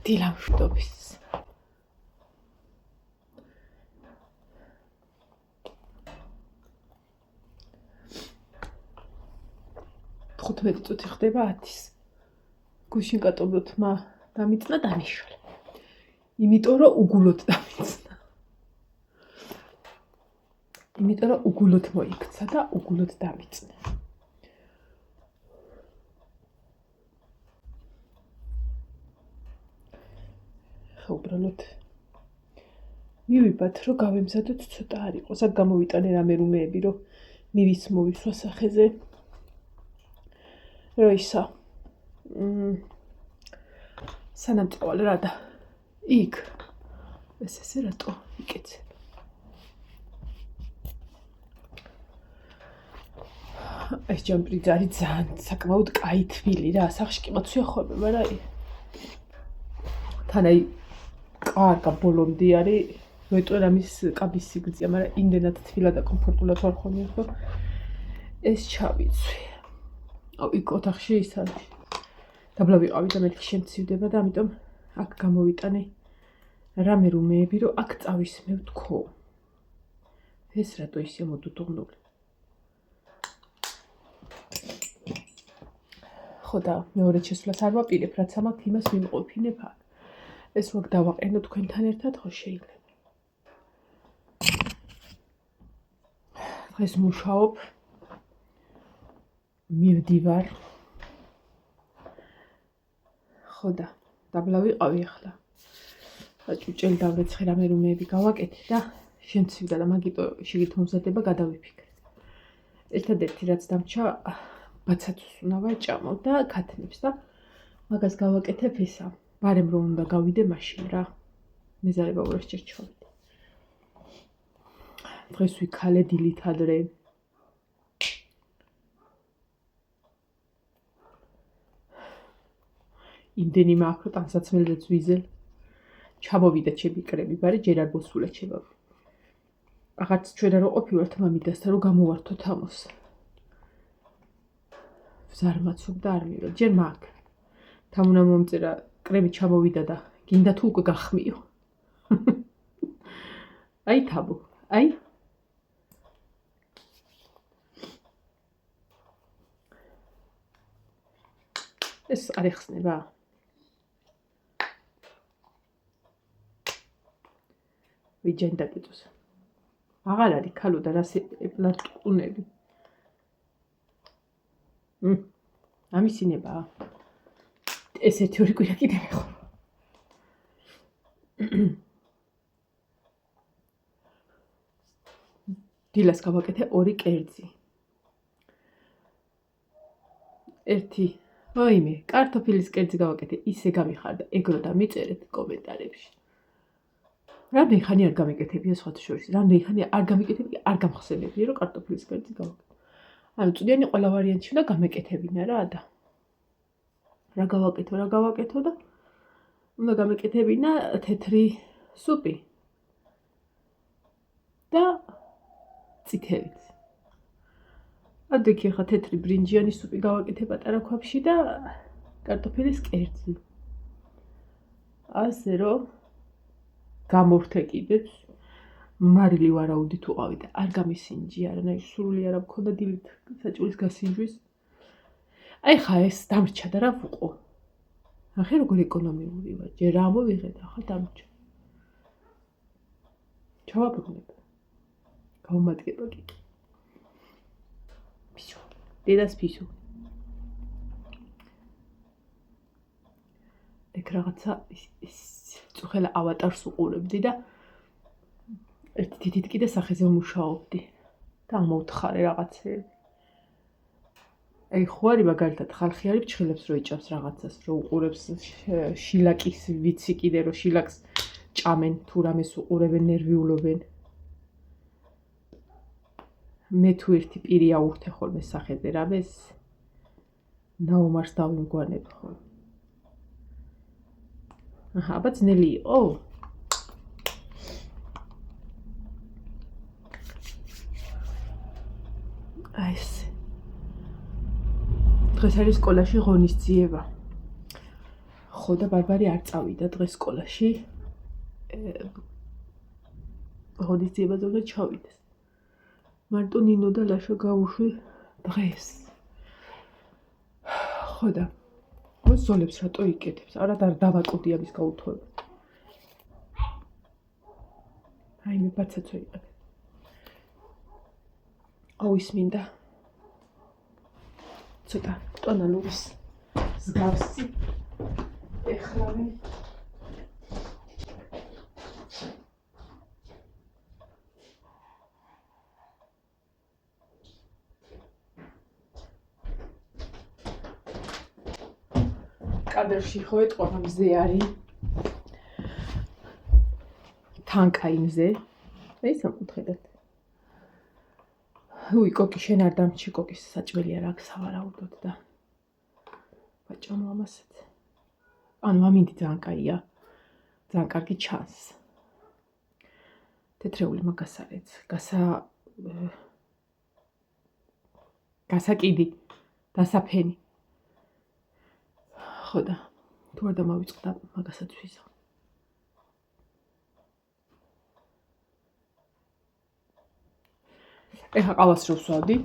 დილამშვიდობის. ხუთმეტი წუთი ხდება 10-ის. გუშინ კატობოთმა დამიწნა დანიშალა. იმიტომ რომ უგულოდ დამიწნა. იმიტომ რომ უგულოდ მოიქცა და უგულოდ დამიწნა. უბრალოდ მივიბათ რომ გავემზადოთ ცოტა არ იყოს. აქ გამოვიტანე რამე რუმეები რომ მივისმოვისვა სახეზე. რო ისა სანამ წავალ რა და იქ ესე რატო იკეცებ. ეს ჯამპრიძე არის ძალიან საკმაოდ კაი თბილი რა. სახში კი მოცვია ხოლმე, მაგრამ თან აი კარგა ბოლომდე არის. ვეტყვი ამის კაბის სიგრძეა, მაგრამ იმდენად თბილად და კომფორტულად ვარ ხოლმე, რომ ეს ჩავიცვი. იქ ოთახში ის არის. დაბლა ვიყავი და მეთქი შემცივდება და ამიტომ აქ გამოვიტანე რამე რუმეები, რომ აქ წავისმევ თქო. ეს რატო ისე მოდუდღნული. ხო და მეორე შესვლას არ ვაპირებ, რაც ამათ იმას ვიმყოფინებ აქ. ეს რო დავაყენო თქვენთან ერთად, ხო შეიძლება. დღეს მუშაობ. მივდივარ. ხო და დაბლა ვიყავი ახლა. ჭუჭელი დავრეცხე რამე რუმეები გავაკეთე და შემცივდა და მაგიტო შიგით მომზადება გადავიფიქრე. ერთადერთი რაც დამრჩა ბაცათოს უნდა ვაჭამო და ქათნებს და მაგას გავაკეთებ ისა. ბარემ რომ უნდა გავიდე მაშინ რა. მეზარება ურასჭერ ჩავიდე. დღეს ვიქალე დილით ადრე. იმდენი მაქვს რომ ტანსაცმელზეც ვიზელ. ჩამოვიდა ჩემი კრემი, ბარი ჯერ არ მოსულა ჩემო. აღარც ჩვენ არ ვყოფილვართ მამიდასთან რომ გამოვართოთ ამოს. ზარმაცობ და არ მივა. ჯერ მაქვს. თან უნდა მომწერა კრემი ჩამოვიდა და გინდა თუ უკვე გახმიო. აი თაბო, აი. ეს არ ეხსნება. ვიჯენ დაგიწოს. აღარ არის ქალო და რას ეპლატუნები. ამისინებაა. ეს ერთი ორი კვირა კიდე მეხო. დილას გავაკეთე 2 კერძი. ერთი ვაიმე, კარტოფილის კერძი გავაკეთე, ისე გამიხარდა, ეგრო და მიწერეთ კომენტარებში. რამდენი ხანი არ გამიკეთებია სხვათა შორის, რამდენი ხანი არ გამიკეთებია, არ გამხსენებია, რომ კარტოფილის კერძი გავაკეთე. ანუ წვდიანი ყველა ვარიანტი უნდა გამეკეთებინა რა და რა გავაკეთო და უნდა გამეკეთებინა თეთრი სუპი და წითელიც. ადექი ხა თეთრი ბრინჯიანი სუპი გავაკეთე პატარა ქვაბში და კარტოფილის კერძი. ასე რომ გამორთე კიდეც მარილი ვარაუდი თუ ყავი და არ გამისინჯი არანაირი სურვილი არ მქონდა დილით საჭმლის გასინჯვის. აი ხა ეს დამრჩა და რა ვუყო. ახლა როგორ ეკონომიური ვარ, ჯერ ამოვიღეთ, ახლა დამრჩა. ჩავაბრუნებ. გავუმატკება კი. ფისო. დედას ფისო. ეგ რაღაცა წუხელა ავატარს უყურებდი და ერთი თითით კიდე სახეზე ვმუშაობდი და მოვთხარე რაღაცეები. აი ხო არის მაგალითად ხალხი არის ფრჩხილებს რო იჭამს რაღაცას, რო უყურებს შილაკის ვიცი კიდე რო შილაკს ჭამენ თუ რამეს უყურებენ, ნერვიულობენ. მე თუ ერთი პირი აურთე ხოლმე სახეზე რამეს ნაუმარს დავიმგვანებ ხოლმე. აჰა, აბა ძნელი იყო? აი ეს დღეს არის სკოლაში ღონისძიება. ხო და ბარბარე არ წავიდა დღეს სკოლაში. ღონისძიებაზე უნდა ჩავიდეს. მარტო ნინო და ლაშა გავუშვი დღეს. ხო და ზოლებს რატო იკეთებს? არა დავაკუდი ამის გაუთხოვება. აი მე ბაცაცო იყავ. აუის მინდა. ცოტა ტონალურის მსგავსი. ეხლავე კადრში ხო ეტყობა მზე არის თანკაი მზე ეს სამკუთხედად უი კოკი შენ არ დამჩი კოკის საჭმელი არ აქვს სავარაუდოდ და ბაჭამო ამასაც ანუ ამინდი ძალიან კაია ძალიან კარგი ჩანს თეთრეული მაგასარეც გასაკიდი დასაფენი ხო და თუ არ დამავიწყდა მაგასაც ვიზა ეხა ყავას რო ვსვავდი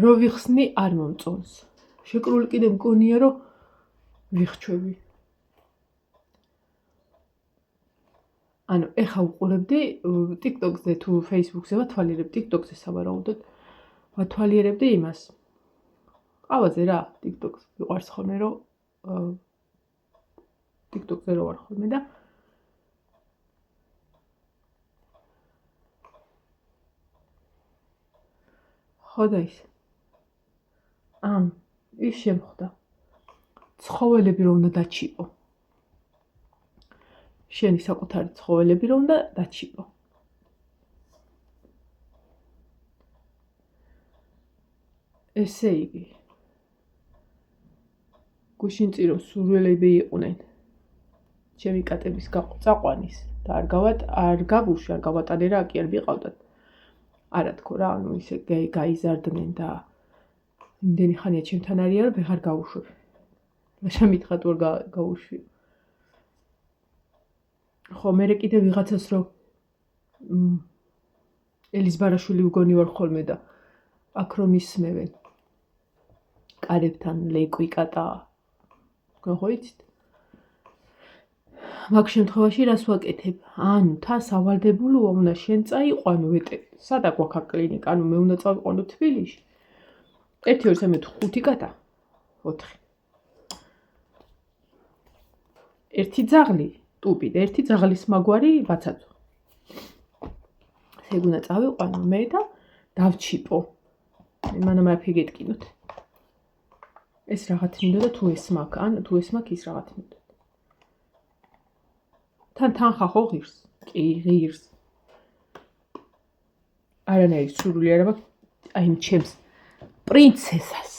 რო ვიხსნი არ მომწონს შეკრული კიდე მგონია რომ ვიხჩვევი ანუ ეხა უყურებდი TikTok-ზე თუ Facebook-ზე ვათვალიერებ TikTok-ზე სავარაუდოდ ვათვალიერებდი იმას ყავაზე რა TikTok-ს ვიყვარს ხოლმე რომ TikTok-ზე რო ვარ ხოლმე და ხო და ის შემხვდა ცხოველები რომ უნდა დაჩიპო შენი საკუთარი ცხოველები რომ უნდა დაჩიპო ესე იგი გუშინწირო სურვილები იყვნენ ჩემი კატების წაყვანის და არ გავატანე რა კი არ ვიყავდათ არა თქო რა ანუ ისე გაიზარდნენ და იმდენი ხანია ჩემთან არიან რომ ვეღარ გავუშვებ ლაშა მითხრა თუ არ გავუშვი ხო მე კიდე ვიღაცას რომ ელის ბარაშვილი უგონი ვარ ხოლმე და აქ რომ ისმევენ კარებთან ლეკვი კატა ხო იცით მაგ შემთხვევაში რას ვაკეთებ ანუ თან სავალდებულოა უნდა შენ წაიყვანო სადა გვაქვს კლინიკა ანუ მე უნდა წავიყვანო თბილისში 1 2 3 4 კატა 4 ერთი ძაღლი ტუპი და ერთი ძაღლის მაგვარი ბაცაცო ესე უნდა წავიყვანო მე და დავჩიპო მანამ არაფერი გეტკინოთ ეს რაღაც მინდოდა თუ ეს მაქვს ან თუ ეს მაქვს ის რაღაც მინდოდა თან ხო ღირს კი ღირს არანაირი სურვილი არ მაქვს აი იმ ჩემს პრინცესას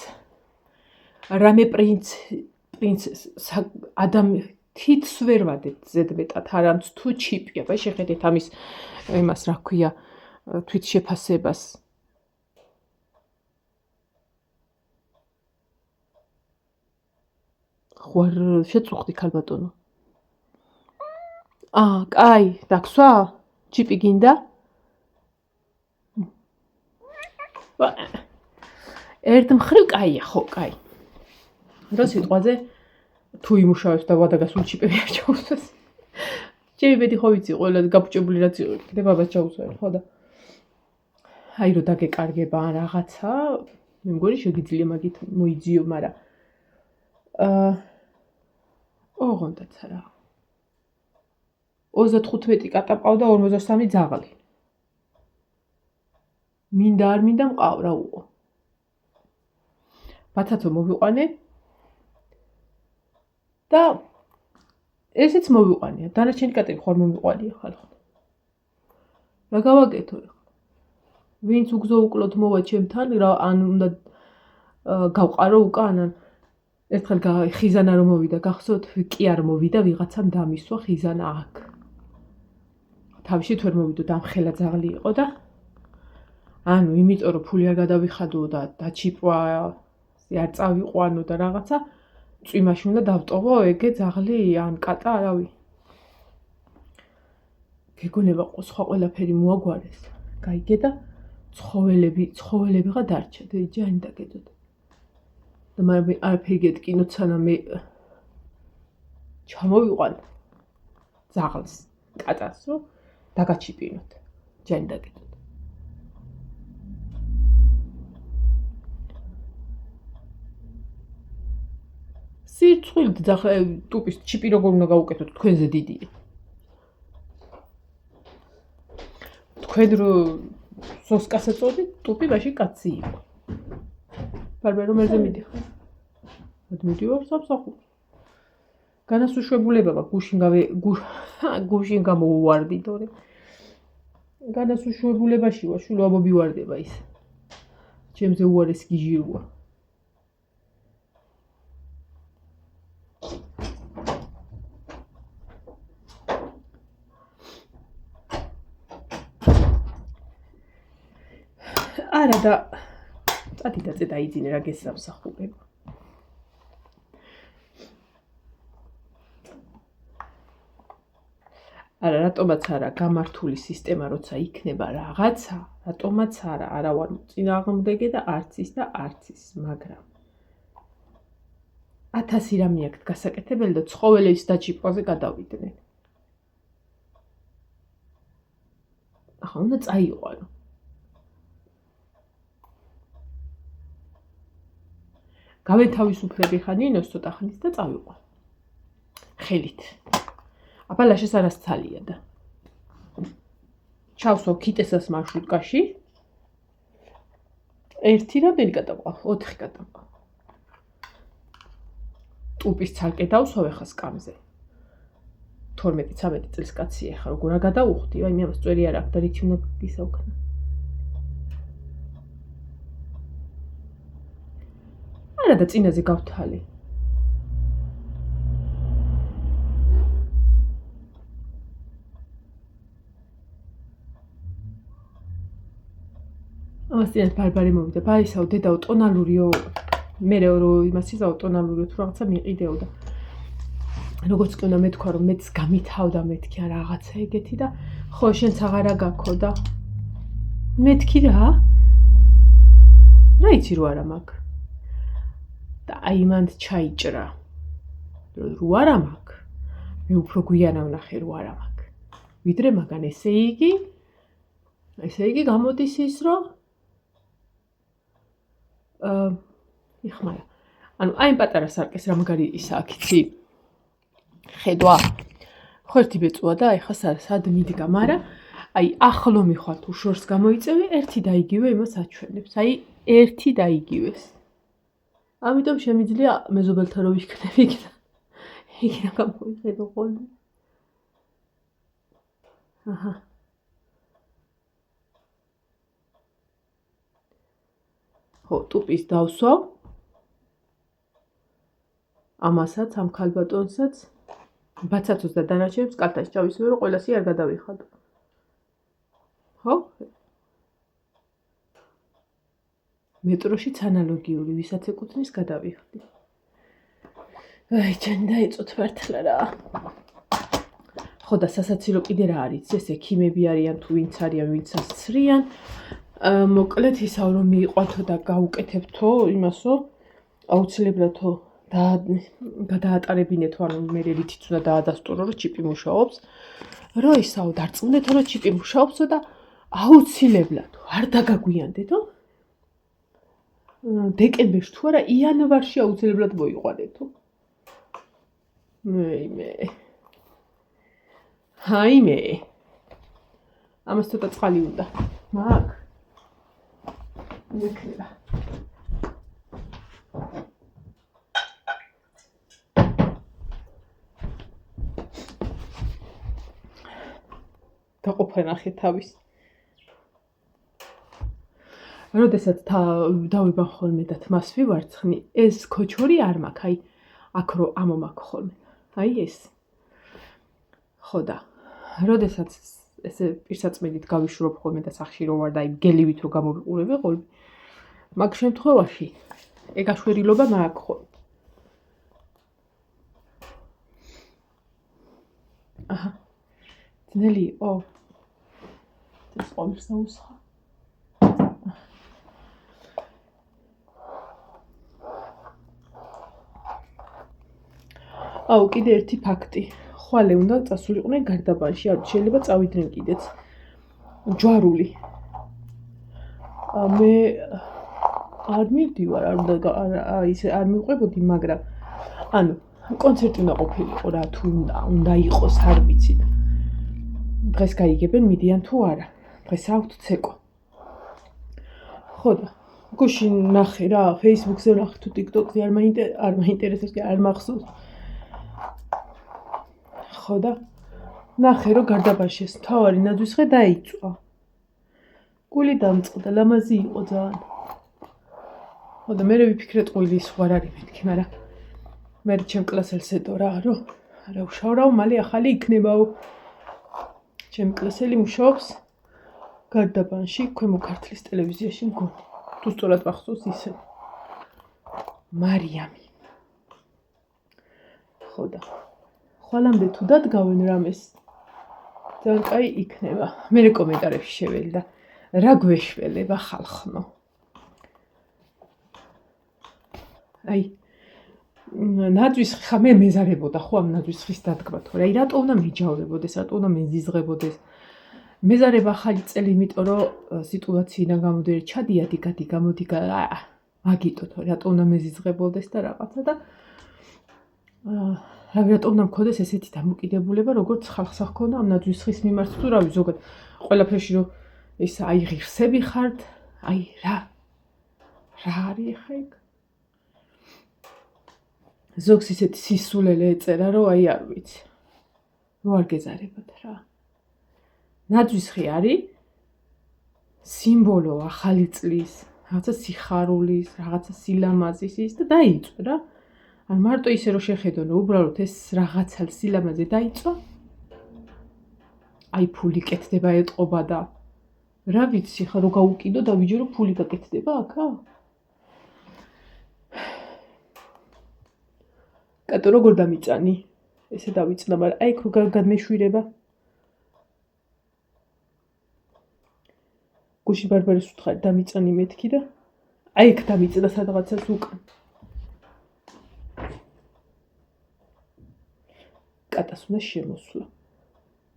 რამე პრინცესას თითს ვერ ვადებ ზედმეტად არამც თუ ჩიპია და შეხედეთ ამის იმას რა ქვია თვით შეფასებას ხوار შეწუხდი ქალბატონო კაი დაგსვა ჩიპი გინდა ერთ მხრივ კაია ხო კაი რო სიტყვაზე თუ იმუშავებს და ვადაგასულ ჩიპები არ ჩაუსვას ჩემი ბედი ხო ვიცი ყველა გაფუჭებული რაც იყო კიდე ბაბას ჩაუსვენ ხო და აი რო დაგეკარგება ან რაღაცა მე მგონი შეგიძლია მაგით მოიძიო მაგრამ ოღონდაც არა 35 კატა ყავდა 53 ძაღლი მინდა არ მინდა მყავრა უყო ბაცაცო მოვიყვანე და ესეც მოვიყვანია დანარჩენი კატები ხარ მომიყვანია ხალხო რა გავაკეთო ვინც უგზო უკლოდ მოვა ჩემთან რა ან უნდა გავყარო უკან ერთხელ ხიზანა რომ მოვიდა გახსოვთ კი არ მოვიდა ვიღაცამ დამისვა ხიზანა აქ თავში თუ ვერ მოვიდო დამხელა ძაღლი იყო და ანუ იმიტომ რომ ფული არ გადავიხადო და დაჩიპვა არ წავიყვანო და რაღაცა წვიმაში უნდა დავტოვო ეგე ძაღლი ან კატა არავი. გეგონება სხვა ყველაფერი მოაგვარეს. გაიგე და ცხოველებიღა დარჩა და ჯანი დაგედოთ. და მე არაფერი გეტკინოთ სანამ მე ჩამოვიყვან ძაღლს, კატას, რომ დაგაჩიპინოთ. ჯანი დაგედოთ. სირცხვილი ძაღლი ტუპის ჩიპი როგორ უნდა გავუკეთოთ თქვენზე დიდია. თქვენ რო სოსკას ეწოდით, ტუპი მაშინ კაცი იყო. ბარბე რომელზე მიდიხარ? მიდივარ სამსახურში. განასუშვებულება გუშინ გამოვუვარდი თორე. განასუშვებულებაში ვარ, შვილო ამობივარდება ის. ჩემზე უარეს გიჟირუა. არა და წადი და წედა რა გესამსახურებ. არა, რატომაც არა გამართული სისტემა როცა იქნება რაღაცა, რატომაც არა ვარ წინააღმდეგე და არც ის და არც ის, მაგრამ 1000 რამე აქვს გასაკეთებელი და ცხოველების დაჭიპვაზე გადავიდნენ. ახლა უნდა წაიყვანო. გავეთავისუფლები ხან ნინოს ცოტა ხნის და წავიყვან. ხელით. აბა ლაშეს არასცალია და. ჩავსო ქიტესას მარშრუტკაში. 1 რამდენი გადაყვა? 4 გადაყვა. ტუპის ცალკე დავსვავე ხა სკამზე. 12-13 წლის კაცია ხა როგორ გადავუხდი, აი მე ამას წვერი არ აქვს და რითი უნდა გისაუქნა. არა და წინაზე გავთალი. ამას წინათ ბარბარე მოვიდა, ბაისაო დედაო ტონალურიო, მე რო იმას ისაო ტონალურიო თუ რაღაცა მიყიდეო და როგორც კი უნდა მეთქვა რომ მეც გამითავდა მეთქი რა რაღაცა ეგეთი და ხო შენც აღარა გაქო და მეთქი რა იცი რო არა მაქვს და აი მანდ ჩაიჭრა რო არა მაქვს მე უფრო გვიანა ვნახე რო არა მაქვს ვიდრე მაგან ესე იგი გამოდის ის რომ იხმარა ანუ აი პატარა სარკეს რა მაგარი ისა აქიცი ხედვა ხო ერთი ბეწუა და ეხა სად მიდგა მაგრამ აი ახლო მიხვალ თუ შორს გამოიწევი ერთი და იგივე იმას აჩვენებს აი ერთი და იგივეს ამიტომ შემიძლია მეზობელთან რო ვიქნები იქნა გამოვიხედო ხოლმე აჰა ხო ტუპის დავსვავ ამასაც ამ ქალბატონსაც ბაცაცოს და დანარჩენებს კალთაში ჩავისვე რომ ყველასი არ გადავიხადო ხო მეტროშიც ანალოგიური ვისაც ეკუთვნის გადავიხდი აი ჯანი დაეწოთ მართლა რა ხო და სასაცილო კიდე რა არის ეს ექიმები არიან თუ ვინც არიან ვინც ასწრიან მოკლედ ისაო რომ მიიყვანთო და გაუკეთებთო იმასო აუცილებლადო და გადაატარებინეთო ანუ მე რითიც უნდა დაადასტურო რომ ჩიპი მუშაობს რომ ისაო დარწმუნდეთო რომ ჩიპი მუშაობსო და აუცილებლად არ დაგაგვიანდეთო დეკემბერში თუ არა იანვარში აუცილებლად მოიყვანეთო მე ამას ცოტა წყალი უნდა მაგ მიქნება დაყოფა ნახე თავის როდესაც დავიბან ხოლმე და თმას ვივარცხნი ეს ქოჩორი არ მაქვს აი აქ რო ამომაქვს ხოლმე აი ეს ხო და როდესაც ესე პირსაწმიდით გავიშურობ ხოლმე და სახში რო ვარ და აი გელივით რო გამოვიყურები ხოლმე მაგ შემთხვევაში ეგაშვერილობა მაქვს ხო. აჰა. ძნელი იყო. ეს ყოველს დაუსხა. აუ, კიდე ერთი ფაქტი. ხვალე უნდა წასულიყვნენ გარდაბანში, არ შეიძლება წავიდნენ კიდეც. ჯვარული. მე არ მივდივარ, არ მივყვებოდი, მაგრამ ანუ კონცერტი უნდა ყოფილიყო რა, თუ უნდა იყოს, არ ვიცი. დღეს გაიგებენ, მიდიან თუ არა. დღეს აქვთ ცეკვა. ხო და გუშინ ნახე რა, Facebook-ზე ნახე თუ TikTok-ზე არ მაინტერესებს, არ მახსოვს. ხო და ნახე რომ გარდაბანში ეს მთავარი ნაძვისხე დაიწვა. გული დამწყდა, ლამაზი იყო ძალიან. ხო და მე ვიფიქრე ტყუილი ის ვარ არის მეთქი, მაგრამ მე ჩემ კლასელს ედო რა, რომ არა უშავრავ, მალე ახალი იქნებაო. ჩემ კლასელი მუშაობს გარდაბანში, ქვემო ქართლის ტელევიზიაში მგონი. თუ სწორად მახსოვს ისე. მარიამი. ხო და ხვალამდე თუ დადგავენ რამეს, ძალიან კაი იქნება. მე კომენტარებში შეველი და რა გვეშველება ხალხნო. აი ნაძვის ხა მე მეზარებოდა ხო ამ ნაძვის დადგმა თორე აი რატო უნდა მეჯავრებოდეს, რატო უნდა მეზიზღებოდეს. მეზარება ახალი წელი, იმიტომ რომ სიტუაციიდან გამოდიერი ჩადიადი გამოდი მაგიტო თორე რატო უნდა მეზიზღებოდეს და რაღაცა და რატო უნდა მქონდეს ესეთი დამოკიდებულება, როგორც ხალხს ჰქონდა ამ ნაძვის მიმართ თუ რავი ზოგადად ყველაფერში რომ ეს აი ღირსები ხართ, აი რა არის ხა იქ? ზოგს ისეთი სისულელე ეწერა, რომ აი არ ვიცი. რო არ გეზარებათ რა. ნაძვისხი არის სიმბოლო ახალი წლის, რაღაცა სიხარულის, რაღაცა სილამაზის ის და დაიწვა რა. ან მარტო ისე რომ შეხედონ, უბრალოდ ეს რაღაცა სილამაზე დაიწვა. აი ფული კეთდება ეტყობა და რა ვიცი ხა რომ გაუკიდო და ვიჯერო ფული გაკეთდება აქა? კატო როგორ დამიწანი? ესე დავიწნა, მაგრამ აი ხო გადმეშვირება. გუში ბარბარეს უთხარი დამიწანი მეთქი და აი იქ დამიწდა სადღაცას უკან. კატას უნდა შემოსვლა.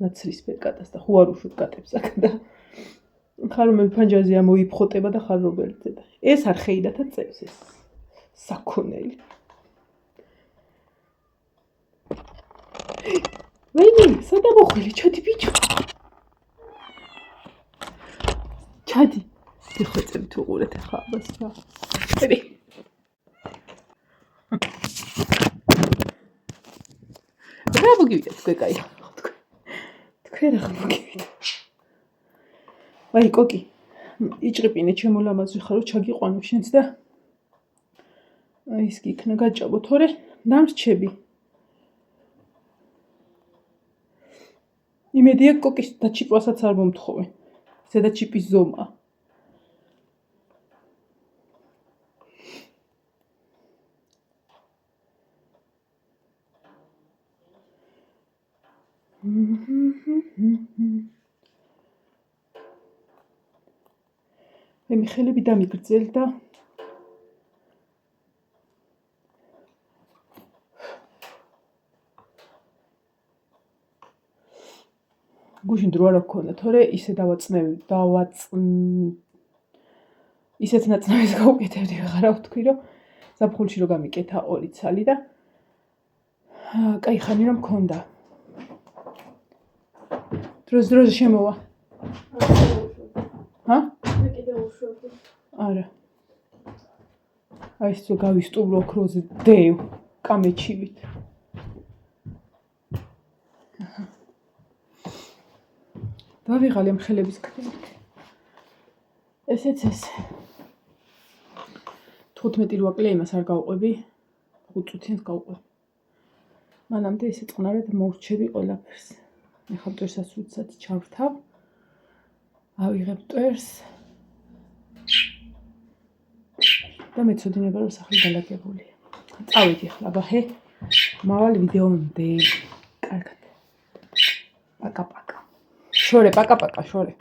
ნაცრისფერ კატას და ხო არ უშვებ კატებს აქ და ხარ რომ ფანჯარზე ამოიფხოტება და ხარ რობერტზე და ეს არ ხეიდათა წევს ეს საქონელი. ვეინი, სადა მოხვილი, ჩადი ბიჭო. ჩადი. დიხვეწები თუ უყურეთ ახლა აბას რა. ჩადი. რა მოგივიდეთ თქვენ კაი ხო თქვენ. თქვენ რა მოგივიდეთ. ვაი კოკი. იჭრიპინე ჩემო ლამაზი ხარო ჩაგიყვანო შენც და აი ის იქნა გაჭაბო თორე დამრჩები. იმედია კოკის დაჩიპვასაც არ მომთხოვენ. ზედა ჩიპის ზომა. მე ხელები დამიგრძელ და გუშინ დრო არ გქონდა, თორე ისე ისეთ ნაწნავის გავუკეთებდი, ვეღარა ვთქვი, რომ ზაფხულში რომ გამიკეთა 2 ცალი და კაი ხანი რომ მქონდა. დროზე შემოვა. ჰა? მე კიდე უშვებდი. არა. აი ეს თუ გავისტუბრო ოქროზე დევ კამეჩივით. დავიღალე ამ ხელების კრემით. ესეც ეს. 15 რუაკლია იმას არ გავყვები. 5 წუთიანს გავყვები. მანამდე ესე წყნარად მოვრჩები ყველაფერს. ეხლა მტვერსაც უცად ჩავრთავ. ავიღებ მტვერს. და მეცოდინება რომ სახლი დალაგებულია. წავედი ახლა ბაჰე. მავალ ვიდეომდე. კარგად. პაკა-პაკა. შორე, პაკა-პაკა, შორე.